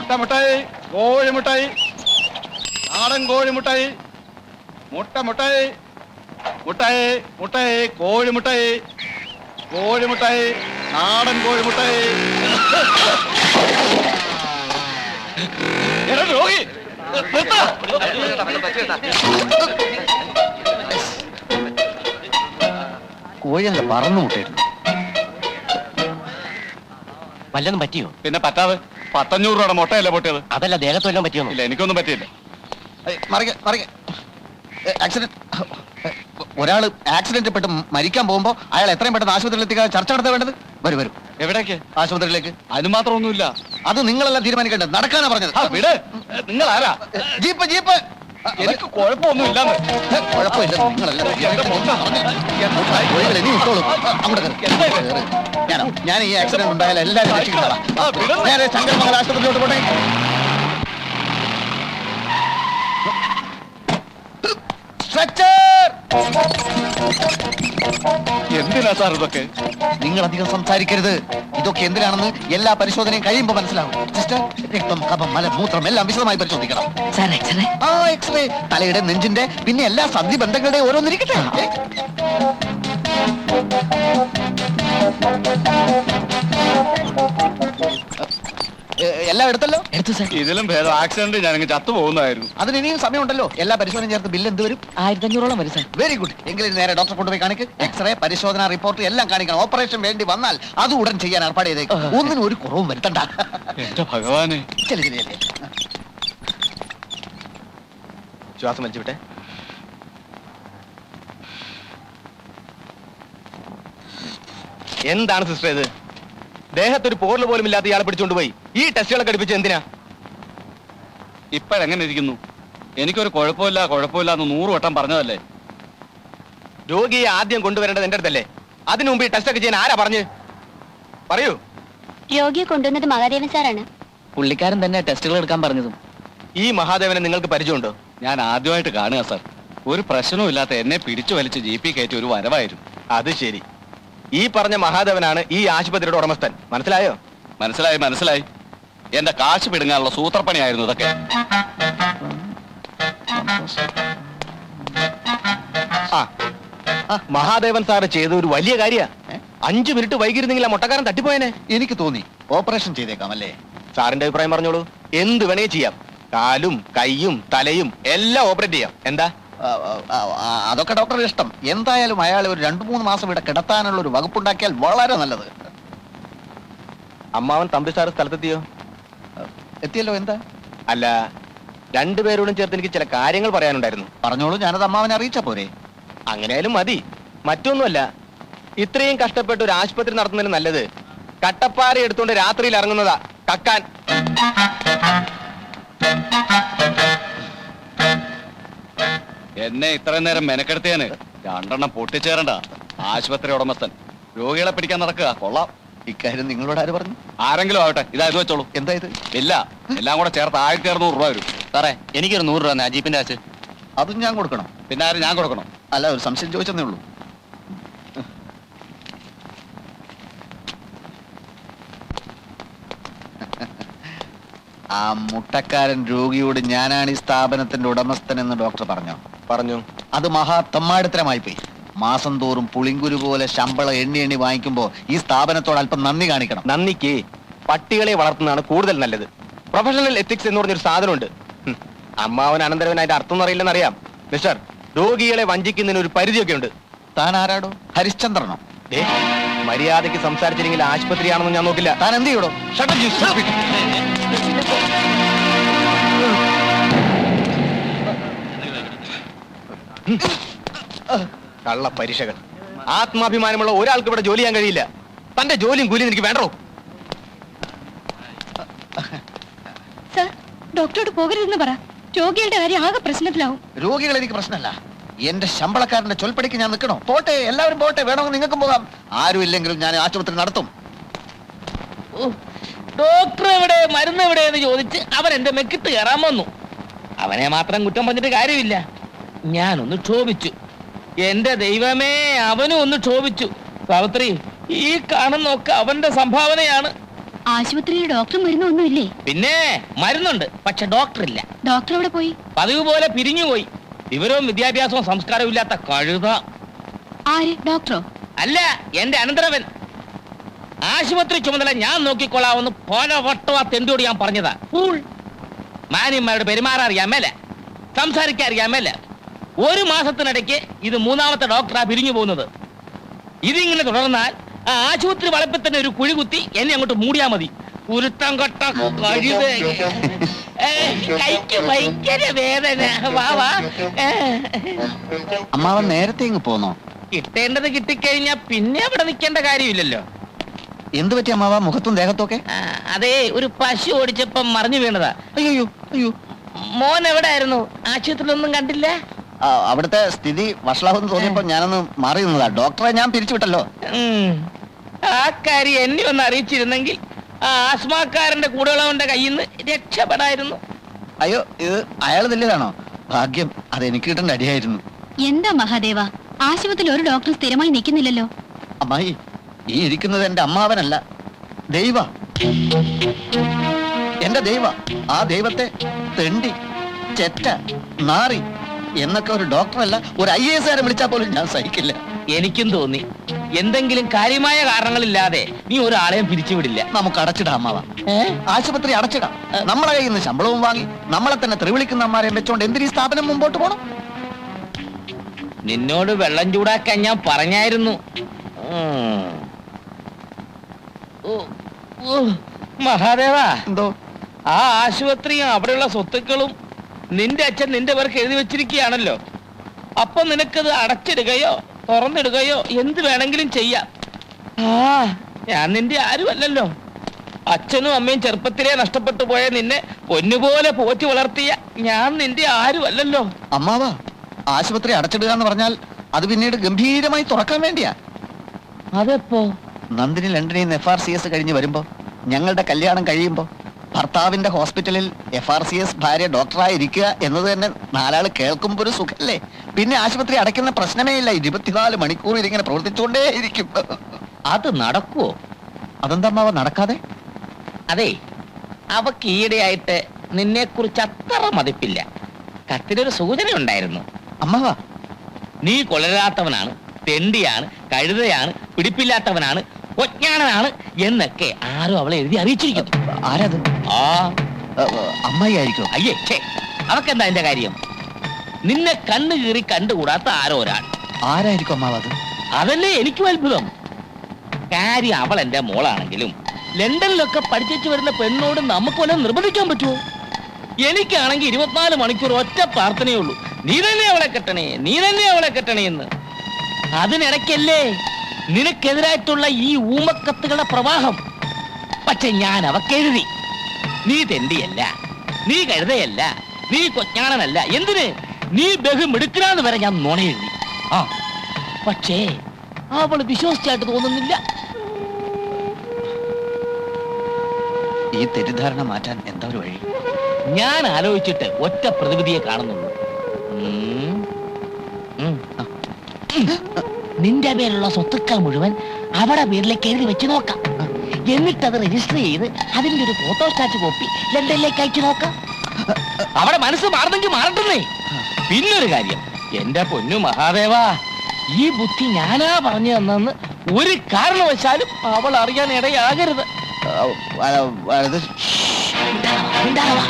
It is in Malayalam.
മുട്ടമുട്ടായി, കോഴിമുട്ടായി, നാടൻ കോഴിമുട്ടായി, മുട്ടമുട്ടായി, മുട്ടായി, മുട്ടായി, കോഴിമുട്ടായി, കോഴിമുട്ടായി, നാടൻ കോഴിമുട്ടായി. രോഗി കോഴിയല്ല പറന്നു മുട്ടായിരുന്നു. വല്ലതും പറ്റിയോ? പിന്നെ പറ്റാതെ 500 രൂപയുടെ മുട്ടയല്ലേ പൊട്ടിയത്? അതല്ല, ദേഹത്ത് വല്ലതും പറ്റിയോ? ഇല്ല, എനിക്കൊന്നും പറ്റിയില്ല. ഒരാള് ആക്സിഡന്റ് പെട്ട് മരിക്കാൻ പോകുമ്പോ അയാൾ എത്രയും പെട്ടെന്ന് ആശുപത്രിയിൽ എത്തിക്കാൻ ചർച്ച നടത്താൻ വേണ്ടത്. വരും എവിടേക്ക്? ആശുപത്രിയിലേക്ക്. അതിന് മാത്രം ഒന്നുമില്ല. അത് നിങ്ങളെല്ലാം തീരുമാനിക്കേണ്ടത്. നടക്കാനാ പറഞ്ഞത്. വിട്. നിങ്ങൾ ആരാ? Jeep jeep. എനിക്ക് കുഴപ്പമൊന്നുമില്ല. കുഴപ്പമില്ല, നിങ്ങളെല്ലാം ഞാൻ ഈ ആക്സിഡന്റ് ഉണ്ടായാലും എല്ലാവരും രക്ഷിക്കുന്നതാ. ഞാൻ ശങ്കരമംഗൽ ആശുപത്രിയിലോട്ട് പോട്ടെ. എന്തിനാ സാർ ഇതൊക്കെ? നിങ്ങൾ അധികം സംസാരിക്കരുത്. ഇതൊക്കെ എന്തിനാണെന്ന് എല്ലാ പരിശോധനയും കഴിയുമ്പോൾ മനസ്സിലാവും. സിസ്റ്റർ, രക്തം, കഫം, മലം, മൂത്രം എല്ലാം വിശദമായി പരിശോധിക്കണം. എക്സ്റേ, തലയുടെ, നെഞ്ചിന്റെ, പിന്നെ എല്ലാ സന്ധി ബന്ധങ്ങളുടെയും ഓരോന്നിരിക്കട്ടെ. എല്ലാം എടുത്തല്ലോ? എടുത്തു സാർ. ഇതിലും ഭേദം ആക്സിഡന്റ് ഞാനങ്ങ് ചത്തു പോകുന്നതായിരുന്നു. അതിന് ഇനിയും സമയമുണ്ടല്ലോ. എല്ലാ പരിശോധനയും ചേർത്ത് ബില്ല് എന്ത് വരും? 1500 വരും സാർ. Very good. എങ്കിലും നേരെ ഡോക്ടറെ കൊണ്ടുപോയി കാണിക്ക്. എക്സ്റേ, പരിശോധന റിപ്പോർട്ട് എല്ലാം കാണിക്കണം. ഓപ്പറേഷൻ വേണ്ടി വന്നാൽ അത് ഉടൻ ചെയ്യാൻ ഏർപ്പാട് ചെയ്തേക്കും. ഒന്നിനും ഒരു കുറവും വരുത്തണ്ട. എന്റെ ഭഗവാനെ. ശരി ശരി ശരി. ശ്വാസം വലിച്ചുവിട്ടെ. എന്താണ് സിസ്റ്റർ ഇത്? ദേഹത്തൊരു പോറൽ പോലും ഇല്ലാത്ത ഇയാളെ പിടിച്ചുകൊണ്ടുപോയി ഈ ടെസ്റ്റുകളൊക്കെ അടുപ്പിച്ച് എന്തിനാ? ഇപ്പോഴെങ്ങനെ ഇരിക്കുന്നു? എനിക്കൊരു കുഴപ്പമില്ല എന്ന് 100 വട്ടം പറഞ്ഞതല്ലേ? രോഗിയെ ആദ്യം കൊണ്ടുവരേണ്ടത് എന്റെ അടുത്തല്ലേ? അതിനു മുമ്പ് ഈ ടെസ്റ്റ് ഒക്കെ ചെയ്യാൻ ആരാ പറഞ്ഞു? പറയൂ. രോഗിയെ കൊണ്ടുവന്നത് മഹാദേവൻ സാറാണ്. പുള്ളിക്കാരൻ തന്നെ ടെസ്റ്റുകൾ എടുക്കാൻ പറഞ്ഞതും. ഈ മഹാദേവനെ നിങ്ങൾക്ക് പരിചയമുണ്ടോ? ഞാൻ ആദ്യമായിട്ട് കാണുക സാർ. ഒരു പ്രശ്നവും ഇല്ലാത്ത എന്നെ പിടിച്ചു വലിച്ച് ജീപ്പി കയറ്റി ഒരു വരവായിരുന്നു. അത് ശരി. ഈ പറഞ്ഞ മഹാദേവനാണ് ഈ ആശുപത്രിയുടെ ഉടമസ്ഥൻ. മനസ്സിലായോ? മനസ്സിലായി. എന്റെ കാശ് പിടുങ്ങാനുള്ള സൂത്രപ്പണിയായിരുന്നു ഇതൊക്കെ. മഹാദേവൻ സാറ് ചെയ്ത ഒരു വലിയ കാര്യ. 5 മിനിറ്റ് വൈകിരുന്നെങ്കിൽ ആ മുട്ടക്കാരൻ തട്ടിപ്പോയനെ. എനിക്ക് തോന്നി ഓപ്പറേഷൻ ചെയ്തേക്കാം അല്ലേ? സാറിന്റെ അഭിപ്രായം പറഞ്ഞോളൂ. എന്ത് വേണേ ചെയ്യാം. കാലും കൈയും തലയും എല്ലാം ഓപ്പറേറ്റ് ചെയ്യാം. എന്താ? അതൊക്കെ ഡോക്ടറുടെ ഇഷ്ടം. എന്തായാലും അയാൾ ഒരു 2-3 മാസം ഇവിടെ കിടത്താനുള്ള ഒരു വകുപ്പുണ്ടാക്കിയാൽ വളരെ നല്ലത്. അമ്മാവൻ തമ്പി സാറ് സ്ഥലത്തെത്തിയോ? എത്തിയല്ലോ. എന്താ? അല്ല, രണ്ടുപേരോടും ചേർത്ത് എനിക്ക് ചില കാര്യങ്ങൾ പറയാനുണ്ടായിരുന്നു. പറഞ്ഞോളൂ, ഞാനത് അമ്മാവനെ അറിയിച്ചാ പോരെ? അങ്ങനെയാലും മതി. മറ്റൊന്നുമല്ല, ഇത്രയും കഷ്ടപ്പെട്ട് ഒരു ആശുപത്രി നടത്തുന്നതിന് നല്ലത് കട്ടപ്പാറ എടുത്തുകൊണ്ട് രാത്രിയിൽ ഇറങ്ങുന്നതാ കക്കാൻ. എന്നെ ഇത്രയും നേരം മെനക്കെടുത്തിയാന് 2 എണ്ണം പൊട്ടിച്ചേരണ്ട. ആശുപത്രി ഉടമസ്ഥൻ രോഗികളെ പിടിക്കാൻ നടക്കുക. കൊള്ളാം. ഇക്കാര്യം നിങ്ങളോട് ആര് പറഞ്ഞു? ആരെങ്കിലും ആവട്ടെ, ഇതായത് വെച്ചോളൂ. എന്താ ഇത്? ഇല്ല, എല്ലാം കൂടെ ചേർത്ത് 1600 രൂപ വരും. സാറേ, എനിക്കൊരു 100 രൂപ ജീപ്പിന്റെ കാശ്. അതും ഞാൻ കൊടുക്കണം? പിന്നെ ആരും ഞാൻ കൊടുക്കണം? അല്ല, ഒരു സംശയം ചോദിച്ചെന്നേ ഉള്ളൂ. ആ മുട്ടക്കാരൻ രോഗിയോട് ഞാനാണ് ഈ സ്ഥാപനത്തിന്റെ ഉടമസ്ഥൻ എന്ന് ഡോക്ടർ പറഞ്ഞു. അത് മഹാ തെമ്മാടിത്തരമായി പോയി. മാസം തോറും പുളിങ്കുരു പോലെ ശമ്പളം എണ്ണി വാങ്ങിക്കുമ്പോ ഈ സ്ഥാപനത്തോട് അല്പം നന്ദി കാണിക്കണം. നന്ദിക്ക് പട്ടികളെ വളർത്തുന്നതാണ് കൂടുതൽ നല്ലത്. പ്രൊഫഷണൽ എത്തിക്സ് എന്ന് പറഞ്ഞൊരു സാധനമുണ്ട്. അമ്മാവൻ അനന്തരവൻ അതിന്റെ അർത്ഥം അറിയില്ലെന്ന് അറിയാം. മിസ്റ്റർ, രോഗികളെ വഞ്ചിക്കുന്നതിന് ഒരു പരിധിയൊക്കെ ഉണ്ട്. താൻ ആരാടോ? ഹരിശ്ചന്ദ്രനോ? മര്യാദയ്ക്ക് സംസാരിച്ചില്ലെങ്കിൽ ആശുപത്രിയാണെന്ന് ഞാൻ നോക്കില്ല. താൻ എന്ത് ചെയ്യടോ? കള്ള പരീക്ഷകൾ. ആത്മാഭിമാനമുള്ള ഒരാൾക്ക് ഇവിടെ ജോലി ചെയ്യാൻ കഴിയില്ല. തന്റെ ജോലിയും കൂലിയും എനിക്ക് വേണ്ടോ? സർ, ഡോക്ടറോട് പോകരുതെന്ന് പറ. രോഗികളുടെ കാര്യം ആകെ പ്രശ്നത്തിലാവും. രോഗികൾ എനിക്ക് പ്രശ്നമല്ല. എന്റെ ശമ്പളക്കാരന്റെ ചൊൽപ്പടിക്ക് ഞാൻ നിൽക്കണോ? പോട്ടെ, എല്ലാവരും പോട്ടെ. വേണമെങ്കിൽ നിങ്ങൾക്കും പോകാം. ആരും ഇല്ലെങ്കിലും ഞാൻ ആശുപത്രി നടത്തും. ഡോക്ടർ എവിടെ, മരുന്ന് എവിടെ എന്ന് ചോദിച്ച് അവൻ എന്റെ മെക്കിട്ട് കയറാൻ വന്നു. അവനെ മാത്രം കുറ്റം പറഞ്ഞിട്ട് കാര്യമില്ല. ഞാനൊന്ന് ക്ഷോഭിച്ചു. എന്റെ ദൈവമേ, അവനും ഒന്ന് ക്ഷോഭിച്ചു. സാവിത്രി, ഈ കാണുന്നൊക്കെ അവന്റെ സംഭാവനയാണ്. ആശുപത്രിയിൽ ഡോക്ടർ മരുന്നൊന്നുമില്ലേ? പിന്നെ മരുന്നുണ്ട്, പക്ഷെ ഡോക്ടർ ഇല്ല. ഡോക്ടർ എവിടെ പോയി? പതിവ് പോലെ പിരിഞ്ഞുപോയി. വിവരവും വിദ്യാഭ്യാസവും സംസ്കാരവും ഇല്ലാത്ത കഴുത. ആര്? ഡോക്ടറോ? അല്ല, എന്റെ അനന്തരവൻ. ആശുപത്രി ചുമതല ഞാൻ നോക്കിക്കൊള്ളാമെന്ന് പല വട്ടം ആ തെണ്ടിയോട് ഞാൻ പറഞ്ഞതാ. ഫൂൾ. മാന്യന്മാരോട് പെരുമാറാൻ അറിയാമല്ല, സംസാരിക്കാൻ അറിയാമല്ല. ഒരു മാസത്തിനിടയ്ക്ക് ഇത് 3ാമത്തെ ഡോക്ടറാ പിരിഞ്ഞു പോകുന്നത്. ഇതിങ്ങനെ തുടർന്നാൽ ആ ആശുപത്രി വളപ്പിൽ തന്നെ ഒരു കുഴി കുത്തി എന്നെ അങ്ങോട്ട് മൂടിയാ മതി. ഉരുത്തം കൊട്ട കഴുത. കൈക്ക് ഭയങ്കര വേദന. വാ വാ. അമ്മാവൻ നേരത്തെ ഇങ്ങ് പോന്നോ? കിട്ടേണ്ടത് കിട്ടിക്കഴിഞ്ഞാ പിന്നെ അവിടെ നിൽക്കേണ്ട കാര്യമില്ലല്ലോ. എന്ത് പറ്റി അമ്മാവ, മുഖത്തും ദേഹത്തും ഒക്കെ? അതെ, ഒരു പശു ഓടിച്ചപ്പം മറിഞ്ഞു വീണതാ. അയ്യോ അയ്യോ. മോൻ എവിടെയായിരുന്നു? ആശുപത്രിയിലൊന്നും കണ്ടില്ല. അവിടുത്തെ സ്ഥിതി വഷളാവെന്ന് തോന്നിയപ്പോ ഞാനൊന്ന് മാറി നിന്നതാ. ഡോക്ടറെ ഞാൻ പിരിച്ചുവിട്ടല്ലോ. ആ കാര്യം എന്നെ ഒന്ന് അറിയിച്ചിരുന്നെങ്കിൽ ആ ആസ്മാക്കാരന്റെ കൂടെയുള്ളവന്റെ കയ്യിൽ നിന്ന് രക്ഷപ്പെടായിരുന്നു. അയ്യോ, ഇത് അയാൾ വലിയതാണോ? ഭാഗ്യം, അതെനിക്ക് കിട്ടേണ്ട അടിയായിരുന്നു. എന്താ മഹാദേവ, ആശുപത്രിയിൽ ഒരു ഡോക്ടർ സ്ഥിരമായി നിൽക്കുന്നില്ലല്ലോ? അമ്മായി, ഈ ഇരിക്കുന്നത് എന്റെ അമ്മാവനല്ല, ദൈവ. എന്റെ ദൈവ. ആ ദൈവത്തെ തെണ്ടി, ചെറ്റ, നാറി എന്നൊക്കെ ഒരു ഡോക്ടറല്ല, ഒരു IAS വിളിച്ചാൽ പോലും ഞാൻ സഹിക്കില്ല. എനിക്കും തോന്നി എന്തെങ്കിലും കാര്യമായ കാരണങ്ങളില്ലാതെ നീ ഒരാളെയും പിരിച്ചുവിടില്ല. നമുക്ക് അടച്ചിടാം അമ്മാവ. ആശുപത്രി അടച്ചിടാം. നമ്മളെ കയ്യിൽ നിന്ന് ശമ്പളവും വാങ്ങി നമ്മളെ തന്നെ തെറിവിളിക്കുന്ന അമ്മാരെയും വെച്ചോണ്ട് എന്തിനീ സ്ഥാപനം മുമ്പോട്ട് പോണം? നിന്നോട് വെള്ളം ചൂടാക്കാൻ ഞാൻ പറഞ്ഞായിരുന്നു. മഹാദേവ, എന്തോ? ആ ആശുപത്രിയും അവിടെയുള്ള സ്വത്തുക്കളും നിന്റെ അച്ഛൻ നിന്റെ പേർക്ക് എഴുതി വെച്ചിരിക്കുകയാണല്ലോ. അപ്പൊ നിനക്കത് അടച്ചിടുകയോ തുറന്നിടുകയോ എന്ത് വേണമെങ്കിലും ചെയ്യാം. ഞാൻ നിന്റെ ആരുമല്ലല്ലോ. അച്ഛനും അമ്മയും ചെറുപ്പത്തിലേ നഷ്ടപ്പെട്ടു പോയ നിന്നെ പൊന്നുപോലെ പോറ്റി വളർത്തിയ ഞാൻ നിന്റെ ആരുമല്ലല്ലോ. അമ്മാവ, ആശുപത്രി അടച്ചിടുക എന്ന് പറഞ്ഞാൽ അത് പിന്നീട് ഗംഭീരമായി തുറക്കാൻ വേണ്ടിയാ. അതെപ്പോ? നന്ദിനി ലണ്ടനിൽ നിന്ന് FRCS കഴിഞ്ഞ് വരുമ്പോ, ഞങ്ങളുടെ കല്യാണം കഴിയുമ്പോ, ഭർത്താവിന്റെ ഹോസ്പിറ്റലിൽ FRCS ഭാര്യ ഡോക്ടറായി ഇരിക്കുക എന്നത് തന്നെ 4 ആള് കേൾക്കുമ്പോ ഒരു സുഖല്ലേ? പിന്നെ ആശുപത്രി അടയ്ക്കുന്ന പ്രശ്നമേ ഇല്ല. 24 മണിക്കൂർ ഇതിങ്ങനെ പ്രവർത്തിച്ചുകൊണ്ടേ ഇരിക്കും. അത് നടക്കുവോ? അതെന്താ അമ്മാവ നടക്കാതെ? അതെ, അവക്ക് ഈയിടെയായിട്ട് നിന്നെ കുറിച്ച് അത്ര മതിപ്പില്ല. കത്തിലൊരു സൂചന ഉണ്ടായിരുന്നു. അമ്മാവ, നീ കൊളരാത്തവനാണ്, തെണ്ടിയാണ്, കഴുതയാണ്, പിടിപ്പില്ലാത്തവനാണ്, ഒജ്ഞാനനാണ് എന്നൊക്കെ ആരോ അവളെ എഴുതി അറിയിച്ചിരിക്കുന്നു. ആരത്? അമ്മായി ആയിരിക്കോ? അയ്യേ, ഛേ, അവക്കെന്താ എന്റെ കാര്യം? നിന്നെ കണ്ണു കീറി കണ്ടുകൂടാത്ത ആരോ ഒരാൾ. ആരായിരിക്കും അമ്മാവ അത്? അതല്ലേ എനിക്കും അത്ഭുതം. കാര്യം അവൾ എന്റെ മോളാണെങ്കിലും ലണ്ടനിലൊക്കെ പഠിച്ചു വരുന്ന പെണ്ണോട് നമുക്ക് വല്ലതും നിർബന്ധിക്കാൻ പറ്റുമോ? എനിക്കാണെങ്കിൽ 24 മണിക്കൂർ ഒറ്റ പ്രാർത്ഥനയേ ഉള്ളൂ, നീ തന്നെ അവളെ കെട്ടണേ, നീ തന്നെ അവളെ കെട്ടണേ എന്ന്. അതിനിടയ്ക്കല്ലേ നിനക്കെതിരായിട്ടുള്ള ഈ ഊമക്കത്തുകളുടെ പ്രവാഹം. പക്ഷെ ഞാൻ അവക്കെഴുതി, നീ തെണ്ടിയല്ല, നീ കഴുതയല്ല, നീ കൊജ്ഞാനനല്ല, എന്തിന് നീ ബഹുമിടുക്കലാന്ന് വരെ ഞാൻ നുണയെഴുതി. പക്ഷേ അവള് വിശ്വസിച്ചായിട്ട് തോന്നുന്നില്ല. ഈ തെറ്റിദ്ധാരണ മാറ്റാൻ എന്താ ഒരു വഴി? ഞാൻ ആലോചിച്ചിട്ട് ഒറ്റ പ്രതിവിധിയെ കാണുന്നുള്ളൂ. നിന്റെ പേരുള്ള സ്വത്തുക്കൾ മുഴുവൻ അവിടെ പേരിലേക്ക് എഴുതി വെച്ച് നോക്കാം. എന്നിട്ടത് രജിസ്റ്റർ ചെയ്ത് അതിന്റെ ഒരു ഫോട്ടോ സ്റ്റാറ്റ് കോപ്പി ലണ്ടനിലേക്ക് അയച്ചു നോക്കാം. അവിടെ മനസ്സ് മാറുന്നെങ്കിൽ മാറട്ടെന്നേ. പിന്നൊരു കാര്യം, എന്റെ പൊന്നു മഹാദേവ, ഈ ബുദ്ധി ഞാനാ പറഞ്ഞു തന്നെന്ന് ഒരു കാരണവശാലും അവൾ അറിയാൻ ഇടയാകരുത്. അത് ഉണ്ടാവാ